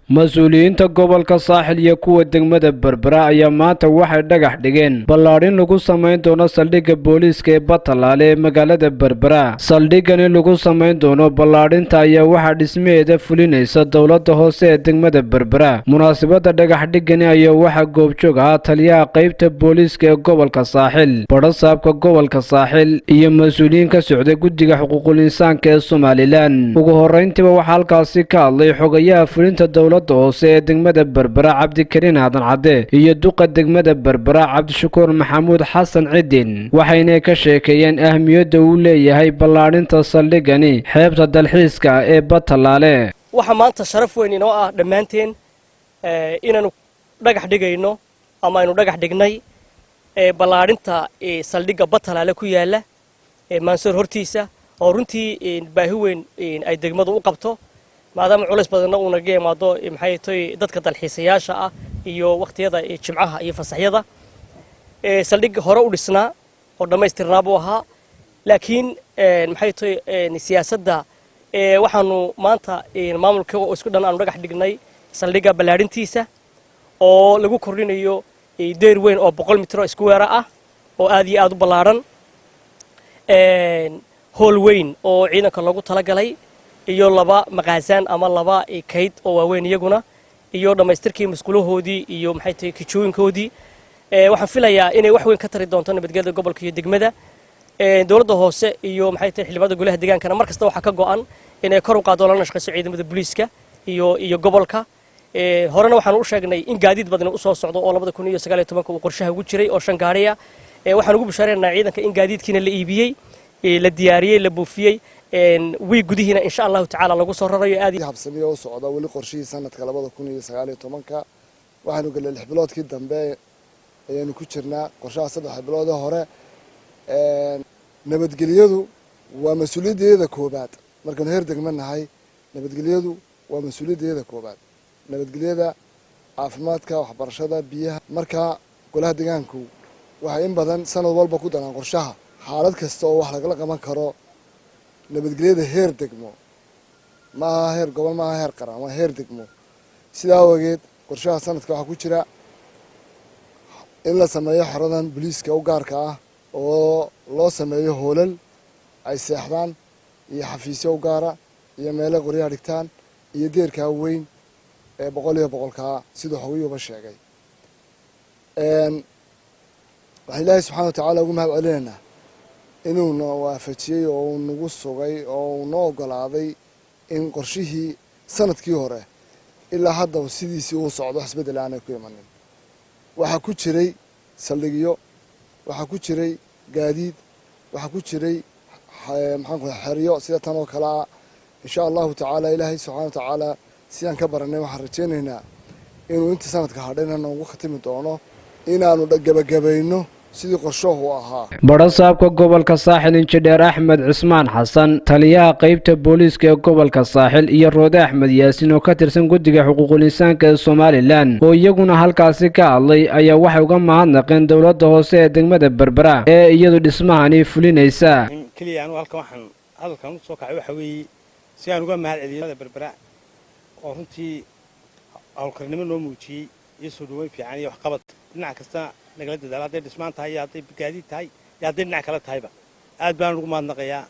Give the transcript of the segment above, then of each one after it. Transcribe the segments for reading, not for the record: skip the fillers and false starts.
mas-uuliyiinta gobolka saaxil iyo kuwa degmada berbera ayaa maanta waxay dhagax dhigeen ballaadhin lagu samayn doono saldhigga booliiska ee Batalaale ee magaalada berbera. Saldhiggani lagu samayn doono ballaadhinta ayaa waxaa dhismaheeda fulinaysa dowladda hoose ee degmada berbera. Munaasabadda dhagax dhigani ayaa waxaa goobjoog ah taliyaha qaybta booliiska ee gobolka saaxil, badhasaabka gobolka saaxil iyo mas-uuliyiin ka socday guddiga xuquuqul insaanka ee Somaliland. Ugu horreyntiiba waxaa halkaasi ka hadlay xogayaha fulinta dowladda hoose ee degmada berbera Cabdikariin Aadan Cadde iyo duqa degmada berbera Cabdishakuur Maxamuud Xasan Cidin, waxayna ka sheekeeyeen ahmiyadda uu leeyahay ballaadhinta saldhiggani xeebta dalxiiska ee Batalaale. waxa maanta sharaf weyn inoo ah dhammaanteen inaanu dhagax dhigayno ama aynu dhagax dhignay ballaadhinta saldhigga Batalaale ku yaala Mansoor hortiisa oo runtii baahi weyn ay degmadu u qabto maadaama culays badan uu naga yimaado maxay tahay dadka dalxiisayaasha ah iyo waqtiyada jimcaha iyo fasaxyada saldhig hore u dhisnaa oo dhameystirnaa buu ahaa laakiin maxay tahay siyaasadda waxaanu maanta maamulka oo isku dhan aanu dhagax dhignay saldhigga ballaadhintiisa oo lagu kordhinayo deer weyn oo 100 mitir isku weera ah oo aad iyo aad u ballaaran hool weyn oo ciidanka lagu talagalay iyo laba maqaasaan ama laba kayd oo waaweyn iyaguna iyo dhamaystirkii mas'uulahoodii iyo maxay tahay kijooyinkoodii waxaan filayaa inay wax weyn ka tari doonto nabadgelyada gobolka iyo degmada dowladda hoose iyo maxay tahay xildhibaanada golaha deegaankana markasta waxa ka go'an inay kor u qaado la nashqayso ciidamada booliiska iyo gobolka horena waxaan u sheegnay in gaadiid badan u soo socdo oo 2019 uu qorshaha ugu jiray oo 5 gaari ah waxaan ugu bishaareynaa ciidanka in gaadiidkiina la iibiyay la diyaariyay la buufiyay wii gudihiina insha Allah taala lagu soo rarayo aad habsamiyo u socda wali qorshihii sanadka 2019 waxaanu galay 6 biloodkii dambe ayaynu ku jirnaa qorshaha 3 bilood hore nabadgelyadu waa mas'uuliyaddeeda koobaad markaan heer degmanahay nabadgelyadu waa mas'uuliyaddeeda koobaad nabadgelyada caafimaadka waxbarashada biyaha marka golaha deegaanku waxa in badan sanad walba ku danaan qorshaha xaalad kasta oo wax laga qaban karo nabadgelyada heer degmo ma heer gobol ma heer qaran waa heer degmo sidaa awgeed qorshaha sanadka waxa ku jira in la sameeyo xaradan booliiska u gaarka ah oo loo sameeyo hoolal ay seexdaan iyo xafiisyo u gaara iyo meelo qoryaha dhigtaan iyo deerka weyn ee 100 sidoo xogiyuba sheegay waxaan Ilaahay subxaanahu wa ta'aala ugu mahad celinaynaa inuu noo waafajiyay oo nagu sugay oo noo ogolaaday in qorshihii sanadkii hore ilaa hadda sidiisii uu socdo isbedel aan ku imanin waxa ku jiray saldhigyo waxa ku jiray gaadiid waxa ku jiray maxaan ku xariyo sida tan oo kala insha Allah ta'ala Ilaahay subhanahu wa ta'ala sidaan ka baranay waxaan rajaynaynaa inuu inta sanadka hadhayna noogu khatimi doono inaanu gabagabayno sidii qorshuhu ahaa. badhasaabka gobolka saaxil injineer Axmed Cismaan Xasan, taliyaha qaybta booliiska ee gobolka saaxil iyo Roode Axmed Yaasin oo ka tirsan guddiga xuquuqul insaanka ee Somaliland oo iyaguna halkaasi ka hadlay ayaa waxay uga mahadnaqeen dowladda hoose ee degmada berbera ee iyadu dhismahani fulinaysa. kaliya anu halkan soo kacay waxa weeye si aan uga mahad celiyo berbera oo runtii hawlkarnimo noo muujiyay iyo soo dhaweyn fiican iyo wax qabad dhinac kasta nagala dadaal haday dhismaan tahay haday gaadiid tahay haday dhinac kala tahayba aad baan ugu mahadnaqayaa.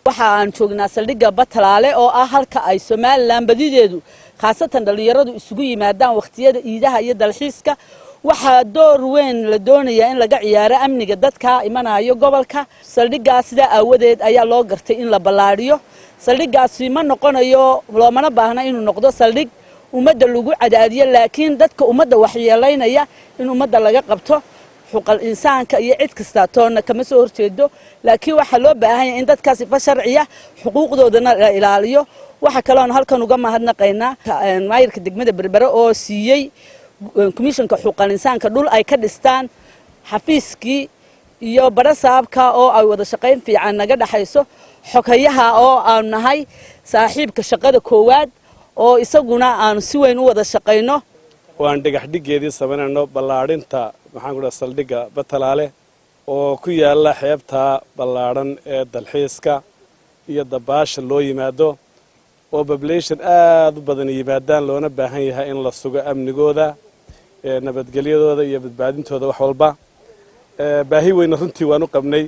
waxa aan joognaa saldhigga Batalaale oo ah halka ay Somaliland badideedu khaasatan dhalinyaradu isugu yimaadaan waqtiyada ciidaha iyo dalxiiska waxa door weyn la doonayaa in laga ciyaaro amniga dadka imanayo gobolka saldhiggaas sida awadeed ayaa loo gartay in la ballaariyo saldhiggaasi ma noqonayo loomana baahna inuu noqdo saldhig ummadda lagu cadaadiyo laakiin dadka ummadda waxyeelaynaya in ummadda laga qabto xuquuqul insaanka iyo cid kasta toona kama soo horjeedo laakiin waxa loo baahan yahay in dadkaas si sharciya xuquuqdoodana la ilaaliyo waxa kale oo halkan uga mahadnaqaynaa maayirka degmada berbera oo siiyay komishanka xuquuqul insaanka dhul ay ka dhistaan xafiiskii iyo badhasaabka oo ay wada shaqayn fiican naga dhaxayso xogayaha oo aan nahay saaxiibka shaqada koowaad oo isaguna aan si weyn u wada shaqayno waan dhagax dhigeedii sameynayno ballaadhinta maxaan ku dhahay saldhigga Batalaale oo ku yaala xeebta ballaaran ee dalxiiska iyo dabaasha loo yimaado oo population aad u badan yimaadaan loona baahan yahay in la sugo amnigooda nabadgelyadooda iyo badbaadintooda wax walba baahi weyn runtii waan u qabnay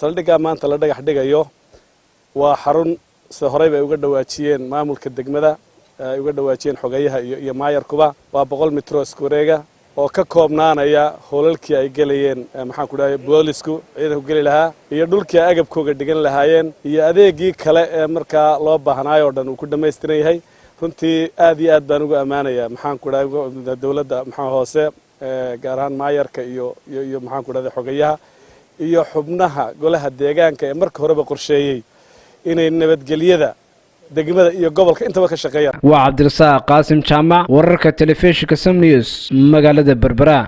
saldhigga maanta la dhagax dhigayo waa xarun sida horey bay uga dhawaajiyeen maamulka degmada ay uga dhawaajiyeen xogayaha iyo maayarkuba waa 100 mitro isku wareega oo ka koobnaanaya hoolalkii ay galayeen maxaan ku dhahay boolisku ciidanku gali lahaa iyo dhulkii agabkooga dhigan lahaayeen iyo adeegii kale ee markaa loo baahnaayo oo dhan uu ku dhammaystiran yahay runtii aad iyo aad baan ugu ammaanayaa maxaan ku dhahay dawladda maxaa hoose gaar ahaan maayarka iyo maxaan ku dhahay xogayaha iyo xubnaha golaha deegaanka ee marka horeba qorsheeyay inay nabadgelyada degmada iyo gobolka intaba ka shaqeeyaan waa Cabdirasaaq Qaasim Jaamac wararka telefishinka Sam News magaalada Berbera.